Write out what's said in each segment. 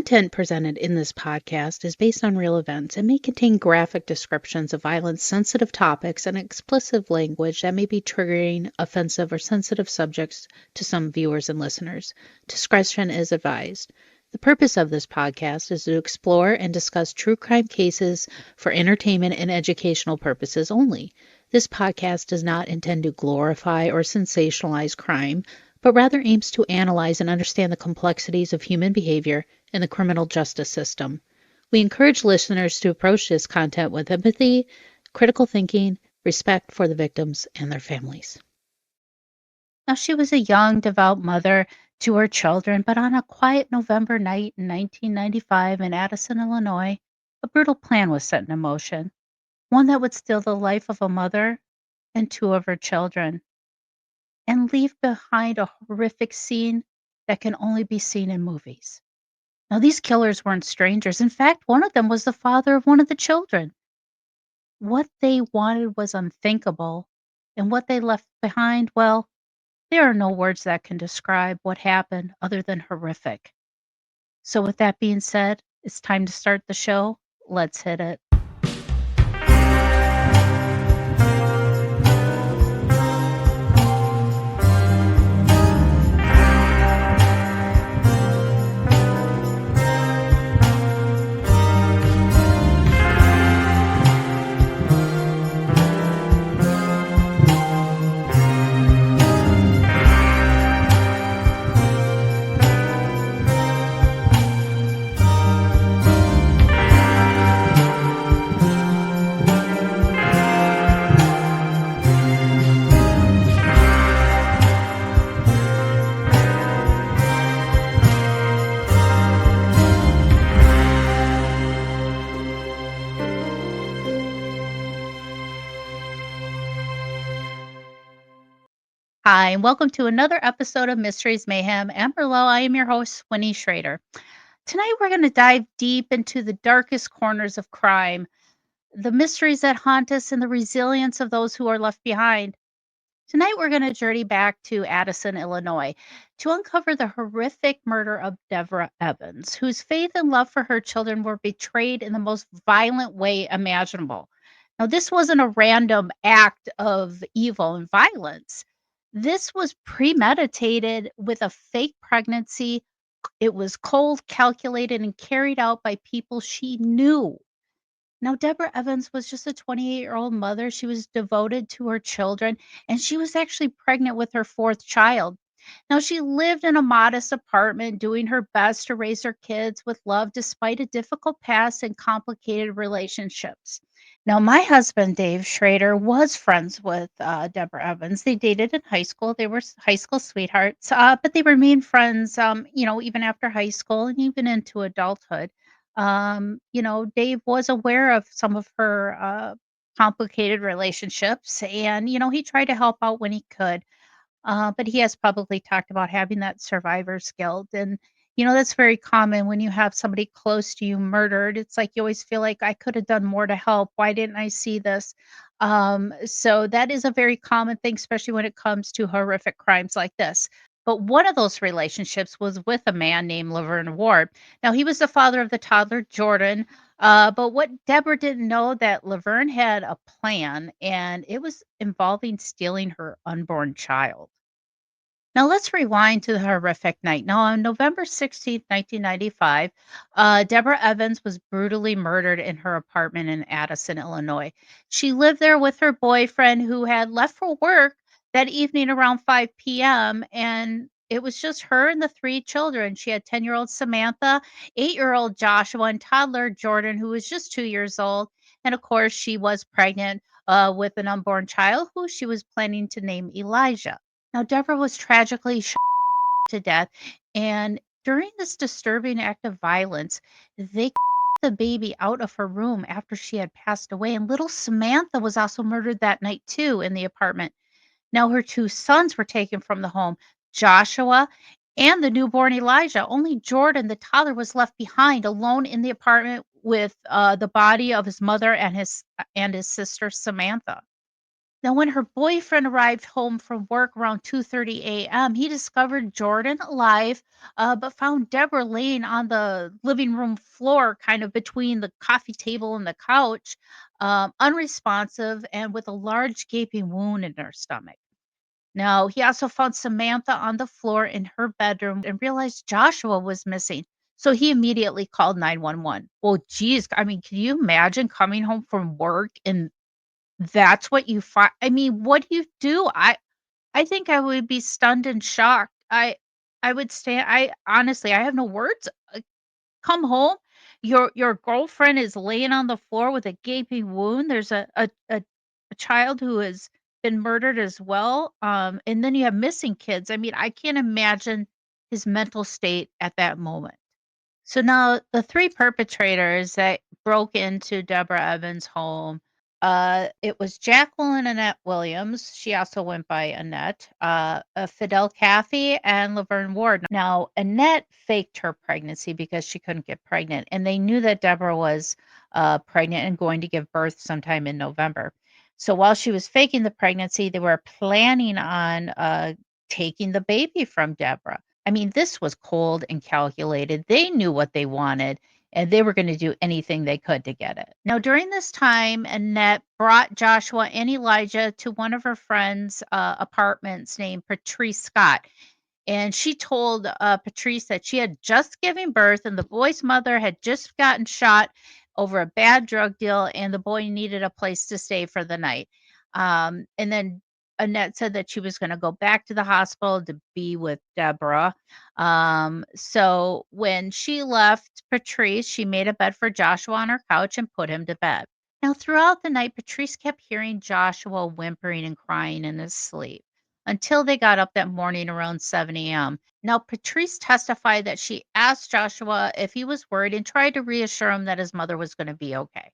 content presented in this podcast is based on real events and may contain graphic descriptions of violence, sensitive topics, and explicit language that may be triggering, offensive, or sensitive subjects to some viewers and listeners. Discretion is advised. The purpose of this podcast is to explore and discuss true crime cases for entertainment and educational purposes only. This podcast does not intend to glorify or sensationalize crime, but rather aims to analyze and understand the complexities of human behavior in the criminal justice system. We encourage listeners to approach this content with empathy, critical thinking, respect for the victims and their families. Now, she was a young, devout mother to her children, but on a quiet November night in 1995 in Addison, Illinois, a brutal plan was set in motion, one that would steal the life of a mother and two of her children, and leave behind a horrific scene that can only be seen in movies. Now, these killers weren't strangers. In fact, one of them was the father of one of the children. What they wanted was unthinkable, and what they left behind, well, there are no words that can describe what happened other than horrific. So, with that being said, it's time to start the show. Let's hit it. Hi, and welcome to another episode of Mysteries, Mayhem, and Merlot. I am your host, Winnie Schrader. Tonight, we're going to dive deep into the darkest corners of crime, the mysteries that haunt us, and the resilience of those who are left behind. Tonight, we're going to journey back to Addison, Illinois, to uncover the horrific murder of Debra Evans, whose faith and love for her children were betrayed in the most violent way imaginable. Now, this wasn't a random act of evil and violence. This was premeditated with a fake pregnancy. It was cold, calculated, and carried out by people she knew. Now, Deborah Evans was just a 28-year-old mother. She was devoted to her children, and she was actually pregnant with her fourth child. Now, she lived in a modest apartment, doing her best to raise her kids with love despite a difficult past and complicated relationships. Now, my husband, Dave Schrader, was friends with Deborah Evans. They dated in high school. They were high school sweethearts, but they remained friends, even after high school and even into adulthood. Dave was aware of some of her complicated relationships, and he tried to help out when he could. But he has publicly talked about having that survivor's guilt. And, that's very common when you have somebody close to you murdered. It's like you always feel like I could have done more to help. Why didn't I see this? So that is a very common thing, especially when it comes to horrific crimes like this. But one of those relationships was with a man named Laverne Ward. Now, he was the father of the toddler Jordan. But what Deborah didn't know that Laverne had a plan, and it was involving stealing her unborn child. Now let's rewind to the horrific night. Now on November 16th, 1995, Deborah Evans was brutally murdered in her apartment in Addison, Illinois. She lived there with her boyfriend who had left for work that evening around 5 p.m. And it was just her and the three children. She had 10-year-old Samantha, 8-year-old Joshua, and toddler Jordan, who was just 2 years old. And of course, she was pregnant with an unborn child who she was planning to name Elijah. Now, Deborah was tragically shot to death, and during this disturbing act of violence, they the baby out of her room after she had passed away. And little Samantha was also murdered that night, too, in the apartment. Now, her two sons were taken from the home, Joshua and the newborn Elijah. Only Jordan, the toddler, was left behind alone in the apartment with the body of his mother and his sister Samantha. Now, when her boyfriend arrived home from work around 2:30 a.m., he discovered Jordan alive, but found Deborah laying on the living room floor, kind of between the coffee table and the couch, unresponsive and with a large gaping wound in her stomach. Now, he also found Samantha on the floor in her bedroom and realized Joshua was missing. So he immediately called 911. Well, geez, I mean, can you imagine coming home from work and that's what you find? I mean, what do you do? I think I would be stunned and shocked. I would stand I honestly, I have no words. Come home, your girlfriend is laying on the floor with a gaping wound. There's a child who has been murdered as well, and then you have missing kids. I mean, I can't imagine his mental state at that moment. So now the 3 perpetrators that broke into Debra Evans' home, it was Jacqueline Annette Williams, she also went by Annette, Fedell Caffey, and Laverne Ward. Now, Annette faked her pregnancy because she couldn't get pregnant, and they knew that Debra was, pregnant and going to give birth sometime in November. So while she was faking the pregnancy, they were planning on, taking the baby from Debra. I mean, this was cold and calculated. They knew what they wanted, and they were gonna do anything they could to get it. Now, during this time, Annette brought Joshua and Elijah to one of her friends' apartments named Patrice Scott. And she told, Patrice that she had just given birth and the boy's mother had just gotten shot over a bad drug deal, and the boy needed a place to stay for the night. And then Annette said that she was gonna go back to the hospital to be with Deborah. So when she left Patrice, she made a bed for Joshua on her couch and put him to bed. Now, throughout the night, Patrice kept hearing Joshua whimpering and crying in his sleep until they got up that morning around 7 a.m. Now, Patrice testified that she asked Joshua if he was worried and tried to reassure him that his mother was going to be okay.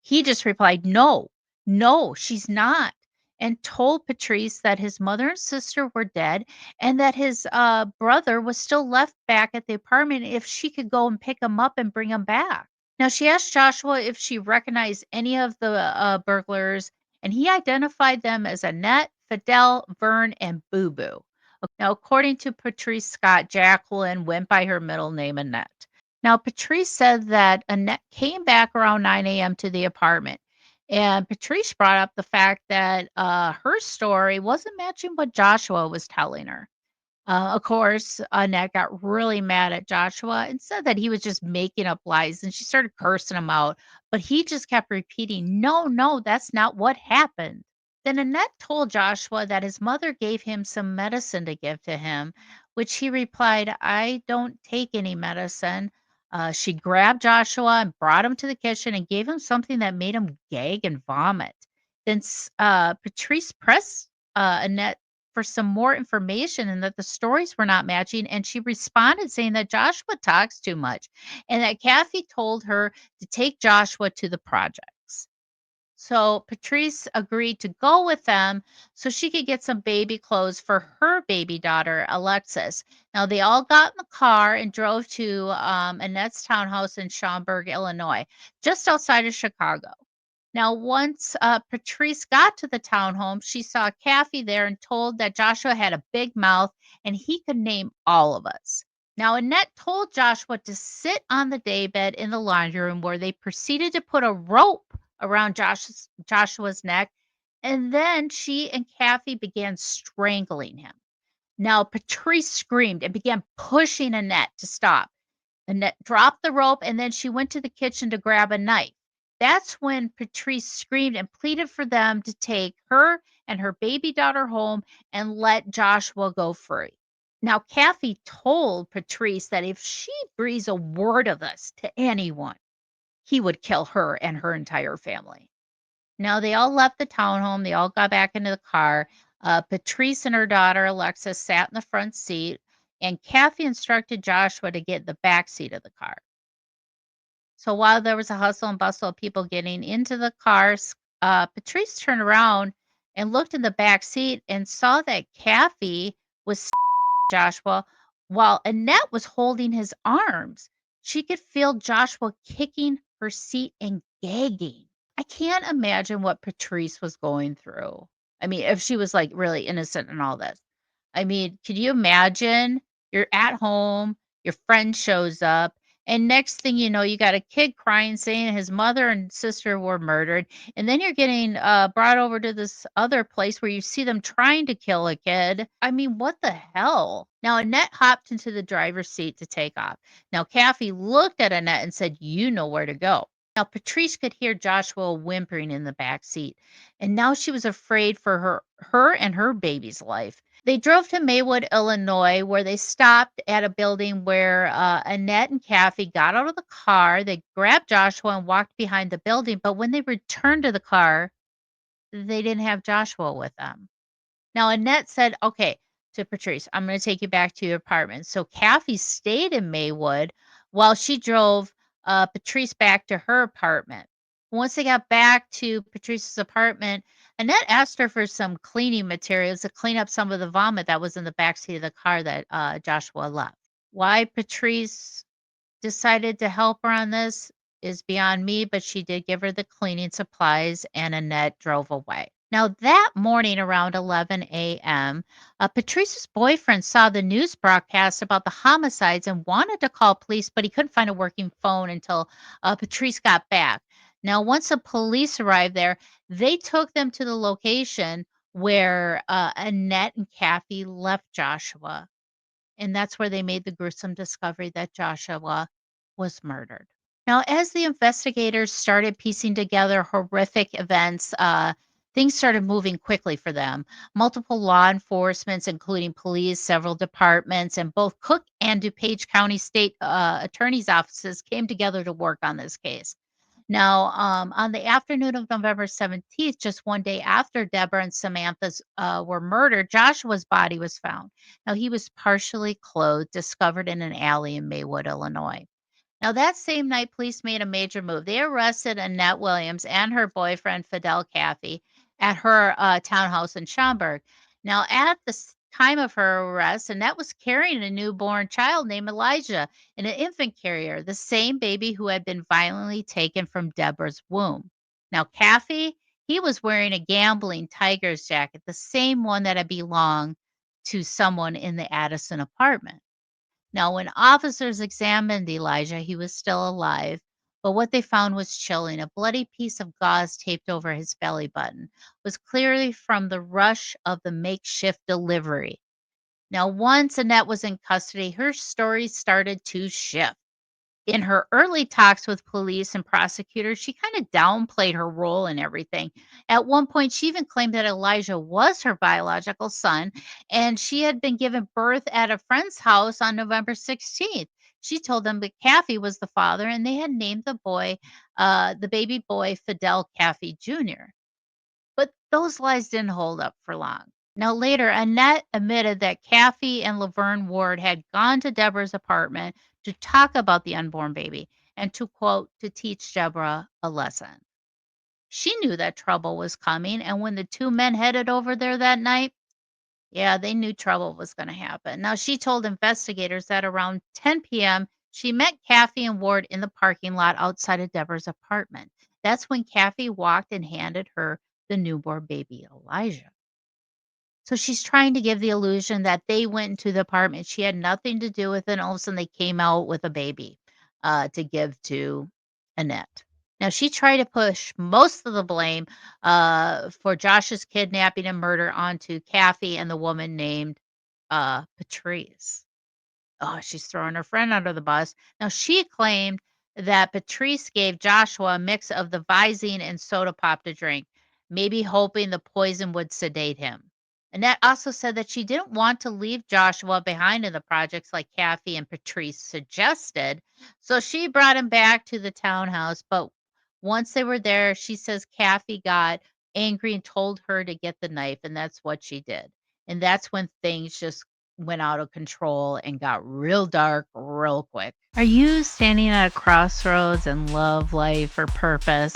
He just replied, "No, no, she's not," and told Patrice that his mother and sister were dead and that his brother was still left back at the apartment if she could go and pick him up and bring him back. Now, she asked Joshua if she recognized any of the burglars, and he identified them as Annette, Fidel, Vern, and Boo Boo. Now, according to Patrice Scott, Jacqueline went by her middle name, Annette. Now, Patrice said that Annette came back around 9 a.m. to the apartment. And Patrice brought up the fact that her story wasn't matching what Joshua was telling her. Of course, Annette got really mad at Joshua and said that he was just making up lies, and she started cursing him out. But he just kept repeating, "No, no, that's not what happened." Then Annette told Joshua that his mother gave him some medicine to give to him, which he replied, "I don't take any medicine." She grabbed Joshua and brought him to the kitchen and gave him something that made him gag and vomit. Then Patrice pressed Annette for some more information and that the stories were not matching. And she responded saying that Joshua talks too much and that Kathy told her to take Joshua to the projects. So Patrice agreed to go with them so she could get some baby clothes for her baby daughter, Alexis. Now, they all got in the car and drove to Annette's townhouse in Schaumburg, Illinois, just outside of Chicago. Now, once Patrice got to the townhome, she saw Kathy there and told that Joshua had a big mouth and he could name all of us. Now, Annette told Joshua to sit on the daybed in the laundry room where they proceeded to put a rope around Joshua's neck. And then she and Kathy began strangling him. Now, Patrice screamed and began pushing Annette to stop. Annette dropped the rope and then she went to the kitchen to grab a knife. That's when Patrice screamed and pleaded for them to take her and her baby daughter home and let Joshua go free. Now, Kathy told Patrice that if she breathes a word of this to anyone, he would kill her and her entire family. Now, they all left the townhome. They all got back into the car. Patrice and her daughter, Alexis, sat in the front seat, and Kathy instructed Joshua to get in the back seat of the car. So while there was a hustle and bustle of people getting into the cars, Patrice turned around and looked in the back seat and saw that Kathy was Joshua while Annette was holding his arms. She could feel Joshua kicking her seat and gagging. I can't imagine what Patrice was going through. I mean, if she was, like, really innocent in all this. I mean, could you imagine? You're at home, your friend shows up, and next thing you know, you got a kid crying saying his mother and sister were murdered, and then you're getting, brought over to this other place where you see them trying to kill a kid. I mean, what the hell? Now, Annette hopped into the driver's seat to take off. Now, Caffey looked at Annette and said, "You know where to go." Now, Patrice could hear Joshua whimpering in the back seat, and now she was afraid for her and her baby's life. They drove to Maywood, Illinois, where they stopped at a building where Annette and Caffey got out of the car. They grabbed Joshua and walked behind the building. But when they returned to the car, they didn't have Joshua with them. Now, Annette said, "Okay," to Patrice, "I'm going to take you back to your apartment." So Caffey stayed in Maywood while she drove Patrice back to her apartment. Once they got back to Patrice's apartment, Annette asked her for some cleaning materials to clean up some of the vomit that was in the backseat of the car that Joshua left. Why Patrice decided to help her on this is beyond me, but she did give her the cleaning supplies and Annette drove away. Now, that morning around 11 a.m., Patrice's boyfriend saw the news broadcast about the homicides and wanted to call police, but he couldn't find a working phone until Patrice got back. Now, once the police arrived there, they took them to the location where Annette and Caffey left Joshua. And that's where they made the gruesome discovery that Joshua was murdered. Now, as the investigators started piecing together horrific events, things started moving quickly for them. Multiple law enforcements, including police, several departments, and both Cook and DuPage County State Attorney's offices came together to work on this case. Now, on the afternoon of November 17th, just one day after Deborah and Samantha's were murdered, Joshua's body was found. Now, he was partially clothed, discovered in an alley in Maywood, Illinois. Now, that same night, police made a major move. They arrested Annette Williams and her boyfriend, Fedell Caffey, at her townhouse in Schaumburg. Now, at the time of her arrest, Annette was carrying a newborn child named Elijah in an infant carrier, the same baby who had been violently taken from Deborah's womb. Now, Caffey, he was wearing a gambling Tigers jacket, the same one that had belonged to someone in the Addison apartment. Now, when officers examined Elijah, he was still alive, but what they found was chilling. A bloody piece of gauze taped over his belly button was clearly from the rush of the makeshift delivery. Now, once Annette was in custody, her story started to shift. In her early talks with police and prosecutors, she kind of downplayed her role in everything. At one point, she even claimed that Elijah was her biological son and she had been given birth at a friend's house on November 16th. She told them that Caffey was the father and they had named the baby boy, Fedell Caffey Jr. But those lies didn't hold up for long. Now, later, Annette admitted that Caffey and Laverne Ward had gone to Deborah's apartment to talk about the unborn baby and to, quote, to teach Deborah a lesson. She knew that trouble was coming, and when the two men headed over there that night, yeah, they knew trouble was going to happen. Now, she told investigators that around 10 p.m., she met Caffey and Ward in the parking lot outside of Deborah's apartment. That's when Caffey walked and handed her the newborn baby, Elijah. So she's trying to give the illusion that they went into the apartment. She had nothing to do with it. And all of a sudden, they came out with a baby to give to Annette. Now, she tried to push most of the blame for Josh's kidnapping and murder onto Caffey and the woman named Patrice. Oh, she's throwing her friend under the bus. Now, she claimed that Patrice gave Joshua a mix of the Visine and soda pop to drink, maybe hoping the poison would sedate him. Annette also said that she didn't want to leave Joshua behind in the projects like Caffey and Patrice suggested, so she brought him back to the townhouse. But once they were there, she says Caffey got angry and told her to get the knife, and that's what she did. And that's when things just went out of control and got real dark real quick. Are you standing at a crossroads in love, life, or purpose?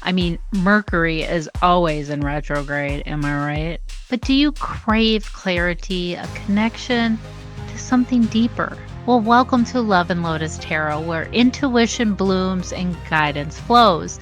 I mean, Mercury is always in retrograde, am I right? But do you crave clarity, a connection to something deeper? Well, welcome to Love and Lotus Tarot, where intuition blooms and guidance flows.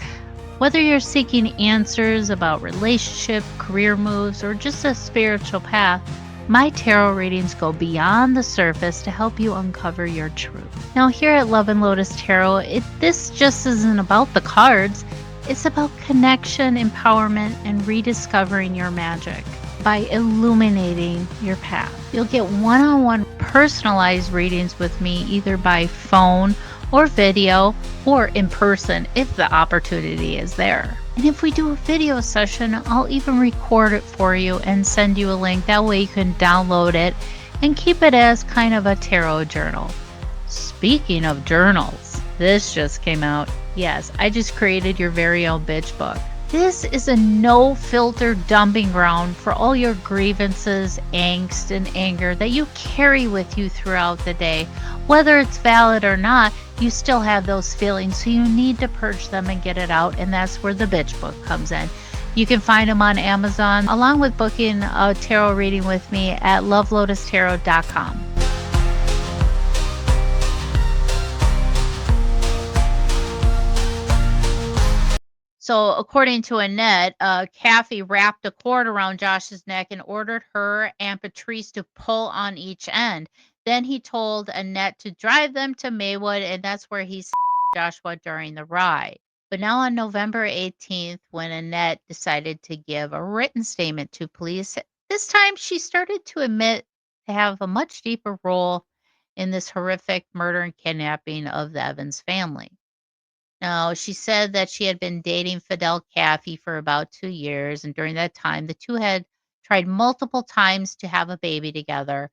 Whether you're seeking answers about relationship, career moves, or just a spiritual path, my tarot readings go beyond the surface to help you uncover your truth. Now, here at Love and Lotus Tarot, this just isn't about the cards. It's about connection, empowerment, and rediscovering your magic by illuminating your path. You'll get one-on-one personalized readings with me either by phone or video or in person if the opportunity is there. And if we do a video session, I'll even record it for you and send you a link. That way you can download it and keep it as kind of a tarot journal. Speaking of journals, this just came out. Yes, I just created your very own bitch book. This is a no-filter dumping ground for all your grievances, angst, and anger that you carry with you throughout the day. Whether it's valid or not, you still have those feelings, so you need to purge them and get it out, and that's where the bitch book comes in. You can find them on Amazon, along with booking a tarot reading with me at lovelotustarot.com. So, according to Annette, Caffey wrapped a cord around Josh's neck and ordered her and Patrice to pull on each end. Then he told Annette to drive them to Maywood, and that's where he saw Joshua during the ride. But now on November 18th, when Annette decided to give a written statement to police, this time she started to admit to have a much deeper role in this horrific murder and kidnapping of the Evans family. Now, she said that she had been dating Fedell Caffey for about 2 years, and during that time, the two had tried multiple times to have a baby together.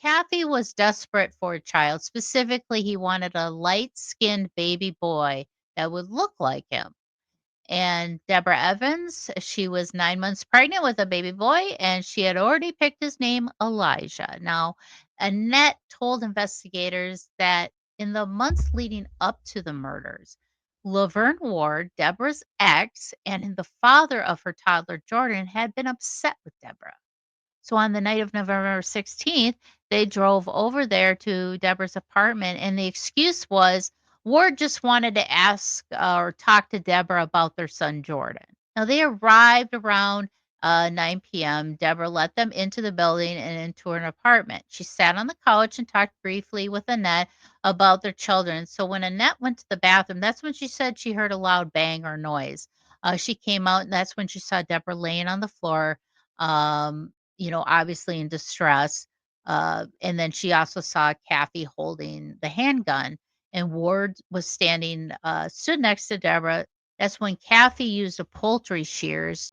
Caffey was desperate for a child. Specifically, he wanted a light-skinned baby boy that would look like him. And Debra Evans, she was 9 months pregnant with a baby boy, and she had already picked his name Elijah. Now, Annette told investigators that in the months leading up to the murders, Laverne Ward, Deborah's ex, and the father of her toddler Jordan had been upset with Deborah. So on the night of November 16th, they drove over there to Deborah's apartment, and the excuse was Ward just wanted to ask or talk to Deborah about their son Jordan. Now they arrived around 9 p.m. Deborah let them into the building and into her apartment. She sat on the couch and talked briefly with Annette about their children. So when Annette went to the bathroom, that's when she said she heard a loud bang or noise. She came out, and that's when she saw Deborah laying on the floor. Um, obviously in distress. And then she also saw Caffey holding the handgun, and Ward was stood next to Deborah. That's when Caffey used a poultry shears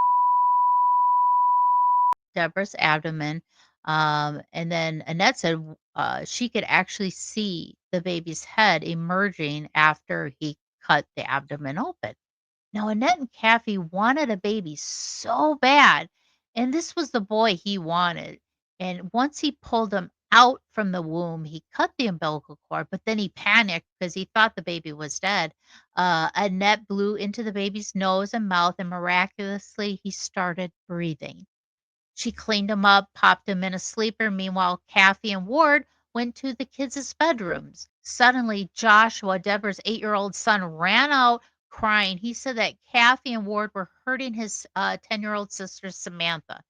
Deborah's abdomen. And then Annette said she could actually see the baby's head emerging after he cut the abdomen open. Now, Annette and Caffey wanted a baby so bad, and this was the boy he wanted. And once he pulled him out from the womb, he cut the umbilical cord, but then he panicked because he thought the baby was dead. Annette blew into the baby's nose and mouth, and miraculously, he started breathing. She cleaned him up, popped him in a sleeper. Meanwhile, Caffey and Ward went to the kids' bedrooms. Suddenly, Joshua, Deborah's 8-year-old son, ran out crying. He said that Caffey and Ward were hurting his 10-year-old sister, Samantha.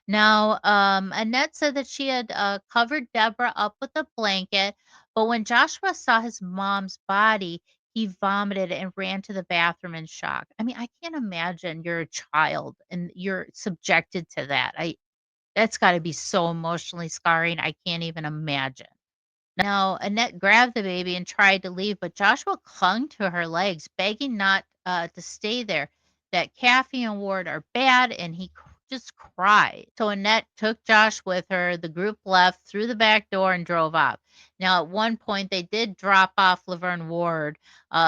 Now, Annette said that she had covered Deborah up with a blanket, but when Joshua saw his mom's body, he vomited and ran to the bathroom in shock. I mean, I can't imagine you're a child and you're subjected to that. That's gotta be so emotionally scarring, I can't even imagine. Now, Annette grabbed the baby and tried to leave, but Joshua clung to her legs, begging not to stay there, that Caffey and Ward are bad, and he just cried. So Annette took Josh with her. The group left through the back door and drove off. Now, at one point, they did drop off Laverne Ward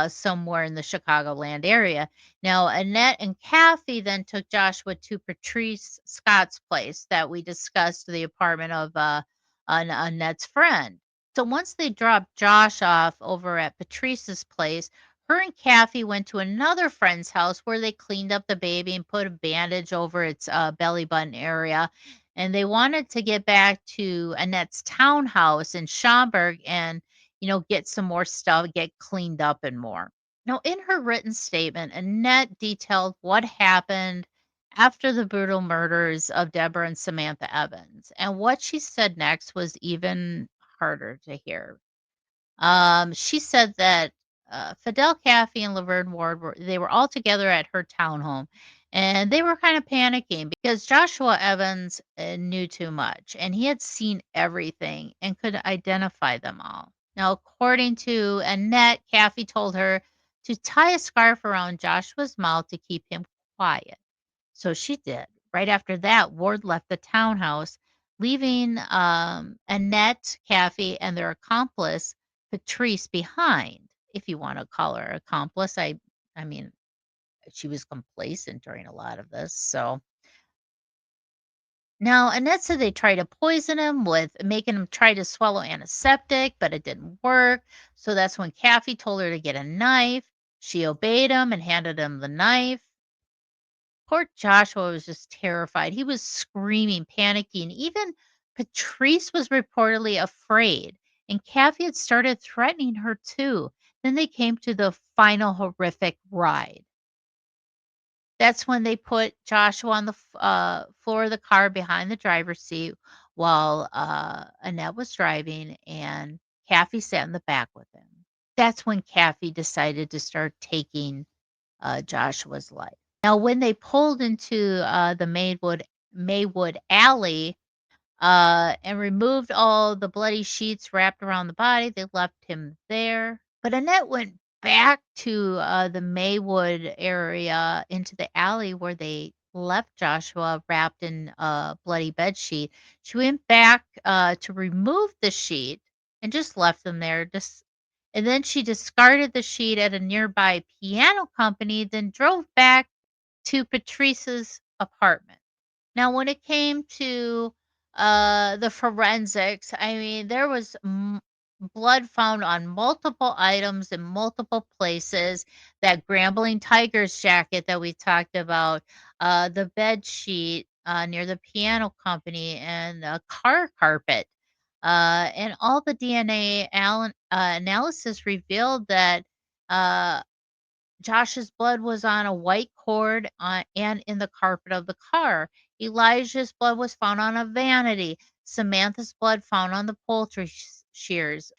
somewhere in the Chicagoland area. Now, Annette and Caffey then took Joshua to Patrice Scott's place that we discussed, the apartment of Annette's friend. So once they dropped Josh off over at Patrice's place, her and Caffey went to another friend's house where they cleaned up the baby and put a bandage over its belly button area. And they wanted to get back to Annette's townhouse in Schaumburg and, get some more stuff, get cleaned up and more. Now, in her written statement, Annette detailed what happened after the brutal murders of Deborah and Samantha Evans. And what she said next was even harder to hear. She said that Fedell Caffey and Laverne Ward were all together at her townhome, and they were kind of panicking because Joshua Evans knew too much, and he had seen everything and could identify them all. Now, according to Annette, Caffey told her to tie a scarf around Joshua's mouth to keep him quiet. So she did. Right after that, Ward left the townhouse, leaving Annette, Caffey, and their accomplice Patrice behind, if you want to call her accomplice. I mean, she was complacent during a lot of this. So now Annette said they tried to poison him with making him try to swallow antiseptic, but it didn't work. So that's when Caffey told her to get a knife. She obeyed him and handed him the knife. Poor Joshua was just terrified. He was screaming, panicking. Even Patrice was reportedly afraid, and Kathy had started threatening her too. Then they came to the final horrific ride. That's when they put Joshua on the floor of the car behind the driver's seat while Annette was driving, and Kathy sat in the back with him. That's when Kathy decided to start taking Joshua's life. Now, when they pulled into the Maywood Alley and removed all the bloody sheets wrapped around the body, they left him there. But Annette went back to the Maywood area into the alley where they left Joshua wrapped in a bloody bed sheet. She went back to remove the sheet and just left them there. And then she discarded the sheet at a nearby piano company, then drove back to Patrice's apartment. Now, when it came to the forensics, I mean, there was blood found on multiple items in multiple places. That Grambling Tigers jacket that we talked about, the bed sheet near the piano company, and the car carpet. And all the DNA analysis revealed that uh, Josh's blood was on a white cord and in the carpet of the car. Elijah's blood was found on a vanity. Samantha's blood found on the poultry shears.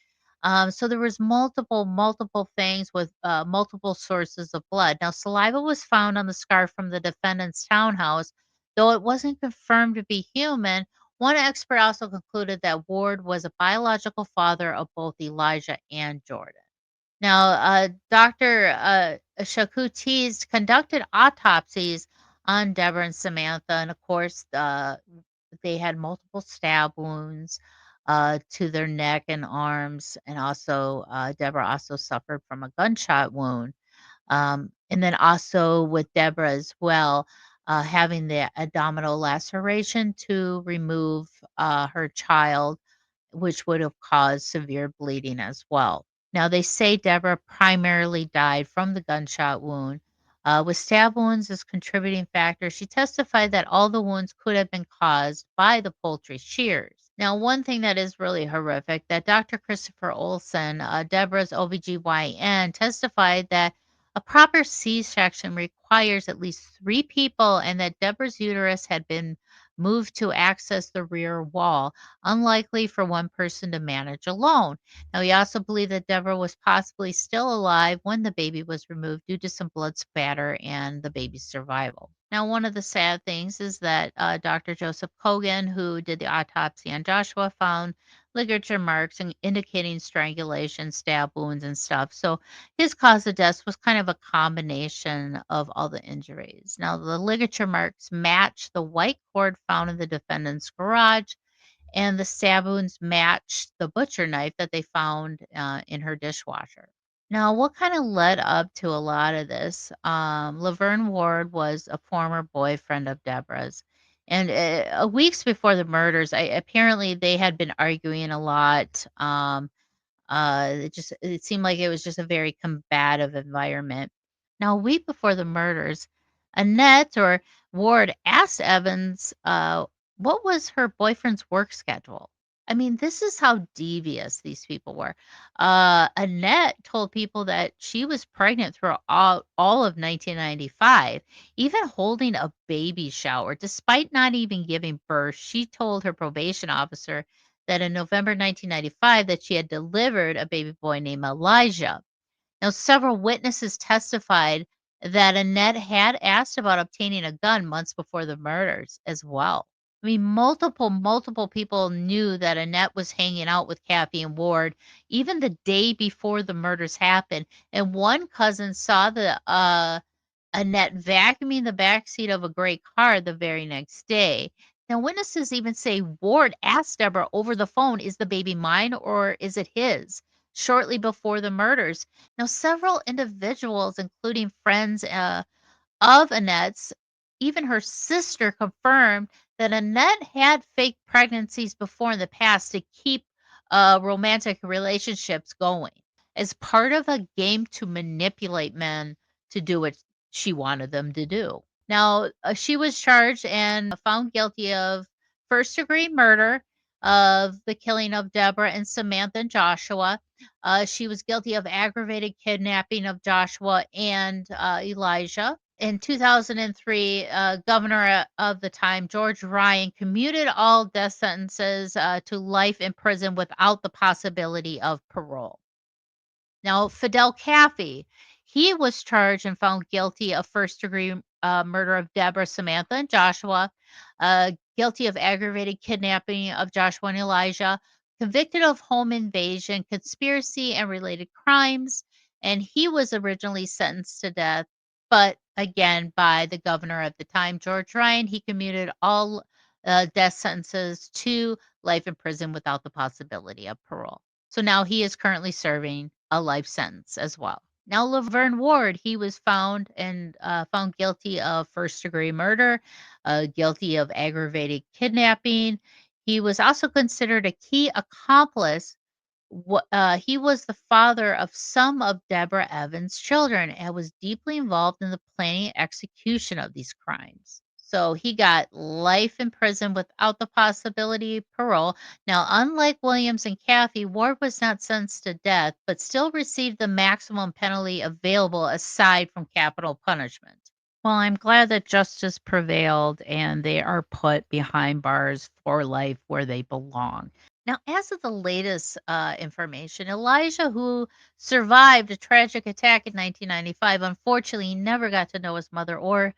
So there was multiple things with multiple sources of blood. Now, saliva was found on the scarf from the defendant's townhouse, though it wasn't confirmed to be human. One expert also concluded that Ward was a biological father of both Elijah and Jordan. Now, Dr. Shakutis conducted autopsies on Deborah and Samantha, and of course, they had multiple stab wounds to their neck and arms, and also Deborah also suffered from a gunshot wound, and then also with Deborah as well, having the abdominal laceration to remove her child, which would have caused severe bleeding as well. Now, they say Deborah primarily died from the gunshot wound, with stab wounds as contributing factor. She testified that all the wounds could have been caused by the poultry shears. Now, one thing that is really horrific that Dr. Christopher Olson, Deborah's OBGYN, testified that a proper C-section requires at least 3 people and that Deborah's uterus had been moved to access the rear wall, unlikely for one person to manage alone. Now, he also believed that Deborah was possibly still alive when the baby was removed due to some blood spatter and the baby's survival. Now, one of the sad things is that Dr. Joseph Kogan, who did the autopsy on Joshua, found ligature marks indicating strangulation, stab wounds, and stuff. So his cause of death was kind of a combination of all the injuries. Now, the ligature marks match the white cord found in the defendant's garage, and the stab wounds matched the butcher knife that they found in her dishwasher. Now, what kind of led up to a lot of this? Laverne Ward was a former boyfriend of Deborah's. And weeks before the murders, apparently they had been arguing a lot. It seemed like it was just a very combative environment. Now, a week before the murders, Annette or Ward asked Evans what was her boyfriend's work schedule. I mean, this is how devious these people were. Annette told people that she was pregnant throughout all of 1995, even holding a baby shower. Despite not even giving birth, she told her probation officer that in November 1995 that she had delivered a baby boy named Elijah. Now, several witnesses testified that Annette had asked about obtaining a gun months before the murders as well. I mean, multiple people knew that Annette was hanging out with Caffey and Ward even the day before the murders happened. And one cousin saw the Annette vacuuming the backseat of a gray car the very next day. Now, witnesses even say Ward asked Deborah over the phone, "Is the baby mine or is it his?" shortly before the murders. Now, several individuals, including friends of Annette's, even her sister confirmed that Annette had fake pregnancies before in the past to keep romantic relationships going as part of a game to manipulate men to do what she wanted them to do. Now, she was charged and found guilty of first degree murder of the killing of Deborah and Samantha and Joshua. She was guilty of aggravated kidnapping of Joshua and Elijah. In 2003, governor of the time, George Ryan, commuted all death sentences to life in prison without the possibility of parole. Now, Fedell Caffey, he was charged and found guilty of first degree murder of Deborah, Samantha, and Joshua, guilty of aggravated kidnapping of Joshua and Elijah, convicted of home invasion, conspiracy, and related crimes. And he was originally sentenced to death, but again, by the governor at the time, George Ryan, he commuted all death sentences to life in prison without the possibility of parole. So now he is currently serving a life sentence as well. Now, Laverne Ward, he was found guilty of first degree murder, guilty of aggravated kidnapping. He was also considered a key accomplice. He was the father of some of Debra Evans' children and was deeply involved in the planning and execution of these crimes. So he got life in prison without the possibility of parole. Now, unlike Williams and Caffey, Ward was not sentenced to death, but still received the maximum penalty available aside from capital punishment. Well, I'm glad that justice prevailed and they are put behind bars for life where they belong. Now, as of the latest information, Elijah, who survived a tragic attack in 1995, unfortunately, he never got to know his mother or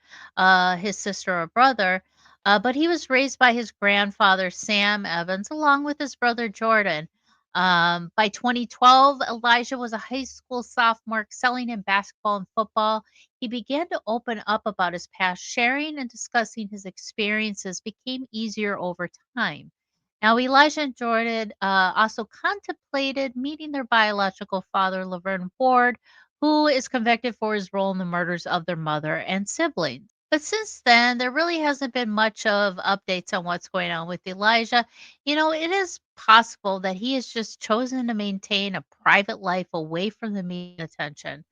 his sister or brother, but he was raised by his grandfather, Sam Evans, along with his brother, Jordan. By 2012, Elijah was a high school sophomore excelling in basketball and football. He began to open up about his past, sharing and discussing his experiences became easier over time. Now, Elijah and Jordan also contemplated meeting their biological father, Laverne Ward, who is convicted for his role in the murders of their mother and siblings. But since then, there really hasn't been much of updates on what's going on with Elijah. It is possible that he has just chosen to maintain a private life away from the media attention.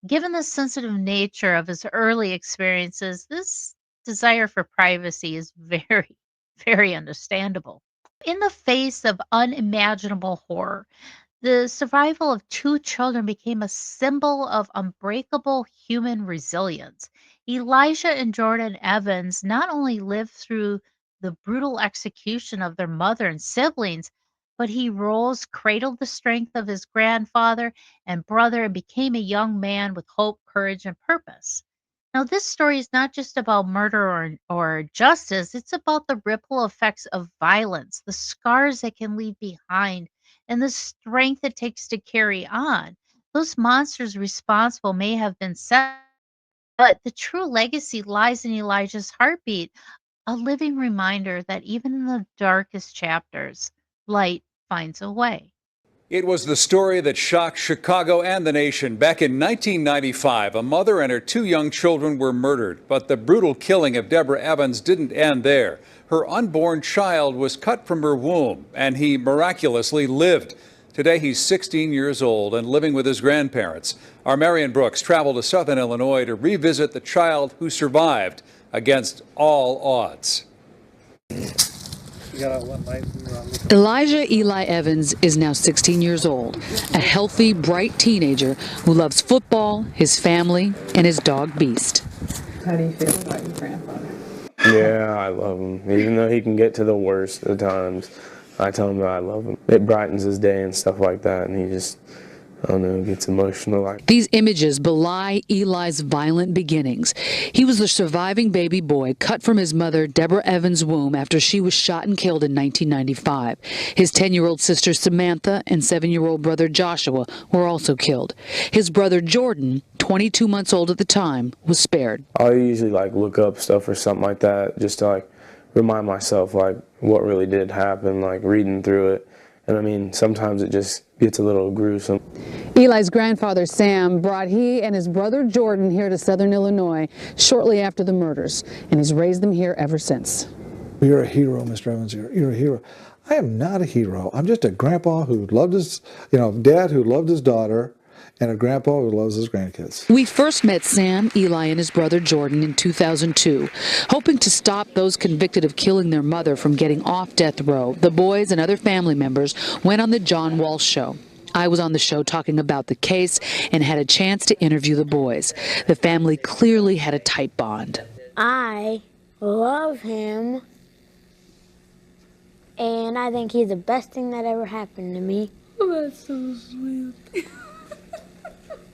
Given the sensitive nature of his early experiences, this desire for privacy is very, very understandable. In the face of unimaginable horror, the survival of two children became a symbol of unbreakable human resilience. Elijah and Jordan Evans not only lived through the brutal execution of their mother and siblings, but he rose, cradled the strength of his grandfather and brother, and became a young man with hope, courage, and purpose. Now, this story is not just about murder or justice, it's about the ripple effects of violence, the scars it can leave behind, and the strength it takes to carry on. Those monsters responsible may have been set, but the true legacy lies in Elijah's heartbeat, a living reminder that even in the darkest chapters, light finds a way. It was the story that shocked Chicago and the nation. Back in 1995, a mother and her two young children were murdered, but the brutal killing of Debra Evans didn't end there. Her unborn child was cut from her womb, and he miraculously lived. Today, he's 16 years old and living with his grandparents. Our Marion Brooks traveled to Southern Illinois to revisit the child who survived against all odds. Elijah Eli Evans is now 16 years old, a healthy, bright teenager who loves football, his family, and his dog Beast. How do you feel about your grandfather? Yeah, I love him. Even though he can get to the worst of times, I tell him that I love him. It brightens his day and stuff like that, and he just, I don't know, gets emotional. These images belie Eli's violent beginnings. He was the surviving baby boy cut from his mother, Debra Evans' womb after she was shot and killed in 1995. His 10-year-old sister Samantha and 7-year-old brother Joshua were also killed. His brother Jordan, 22 months old at the time, was spared. I usually look up stuff or something like that just to remind myself what really did happen, reading through it. And I mean, sometimes it just gets a little gruesome. Eli's grandfather, Sam, brought he and his brother Jordan here to Southern Illinois shortly after the murders, and he's raised them here ever since. You're a hero, Mr. Evans. You're a hero. I am not a hero. I'm just a grandpa who loved his, dad who loved his daughter, and a grandpa who loves his grandkids. We first met Sam, Eli, and his brother Jordan in 2002. Hoping to stop those convicted of killing their mother from getting off death row, the boys and other family members went on the John Walsh Show. I was on the show talking about the case and had a chance to interview the boys. The family clearly had a tight bond. I love him, and I think he's the best thing that ever happened to me. Oh, that's so sweet.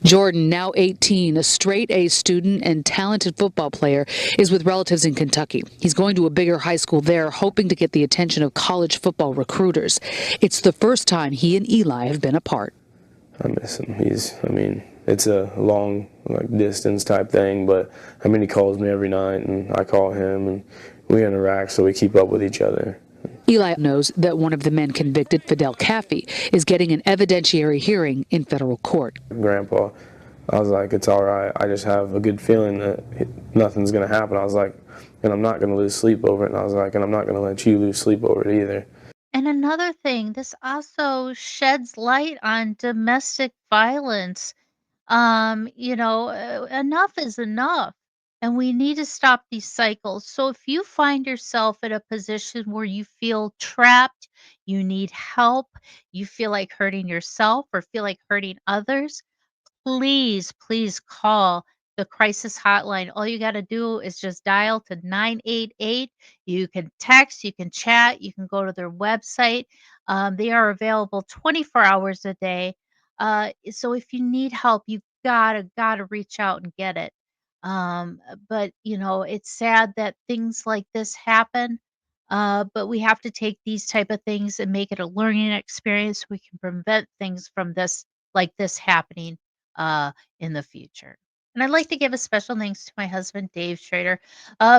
Jordan, now 18, a straight-A student and talented football player, is with relatives in Kentucky. He's going to a bigger high school there, hoping to get the attention of college football recruiters. It's the first time he and Eli have been apart. I miss him. It's a long distance type thing, but he calls me every night and I call him and we interact, so we keep up with each other. Eli knows that one of the men convicted, Fedell Caffey, is getting an evidentiary hearing in federal court. Grandpa, I was like, it's all right. I just have a good feeling that nothing's going to happen. I was like, and I'm not going to lose sleep over it. And I was like, and I'm not going to let you lose sleep over it either. And another thing, this also sheds light on domestic violence. Enough is enough. And we need to stop these cycles. So if you find yourself in a position where you feel trapped, you need help, you feel like hurting yourself or feel like hurting others, please, please call the crisis hotline. All you got to do is just dial to 988. You can text, you can chat, you can go to their website. They are available 24 hours a day. So if you need help, you gotta reach out and get it. But it's sad that things like this happen. But we have to take these type of things and make it a learning experience. We can prevent things from this happening uh, in the future. And I'd like to give a special thanks to my husband, Dave Schrader,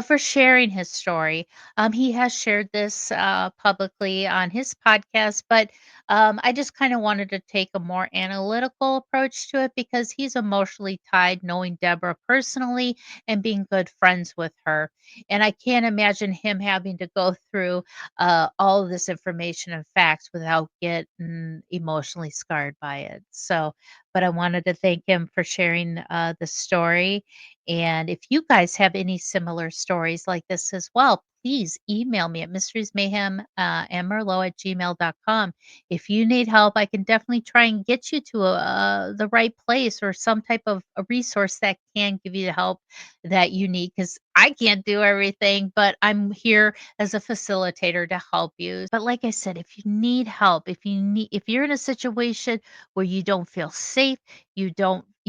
for sharing his story. He has shared this publicly on his podcast, but I just kind of wanted to take a more analytical approach to it because he's emotionally tied, knowing Deborah personally and being good friends with her. And I can't imagine him having to go through all of this information and facts without getting emotionally scarred by it. So, but I wanted to thank him for sharing the story. And if you guys have any similar stories like this as well, please email me at mysteriesmayhem and merlot at gmail.com. If you need help, I can definitely try and get you to the right place or some type of a resource that can give you the help that you need because I can't do everything, but I'm here as a facilitator to help you. But like I said, if you need help, if you're in a situation where you don't feel safe, you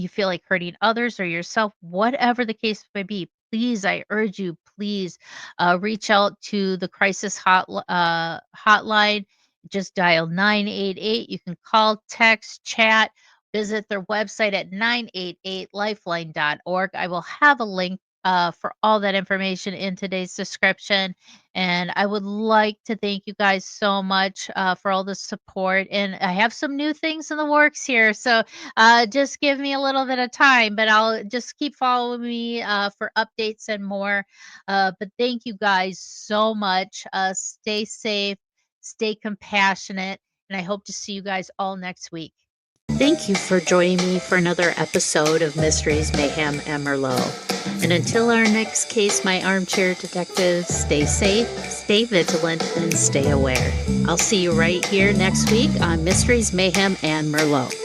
feel like hurting others or yourself, whatever the case may be, please, I urge you, please reach out to the hotline. Just dial 988. You can call, text, chat, visit their website at 988lifeline.org. I will have a link for all that information in today's description. And I would like to thank you guys so much for all the support. And I have some new things in the works here. So just give me a little bit of time, but I'll just keep following me for updates and more. But thank you guys so much. Stay safe, stay compassionate, and I hope to see you guys all next week. Thank you for joining me for another episode of Mysteries, Mayhem, and Merlot. And until our next case, my armchair detectives, stay safe, stay vigilant, and stay aware. I'll see you right here next week on Mysteries, Mayhem, and Merlot.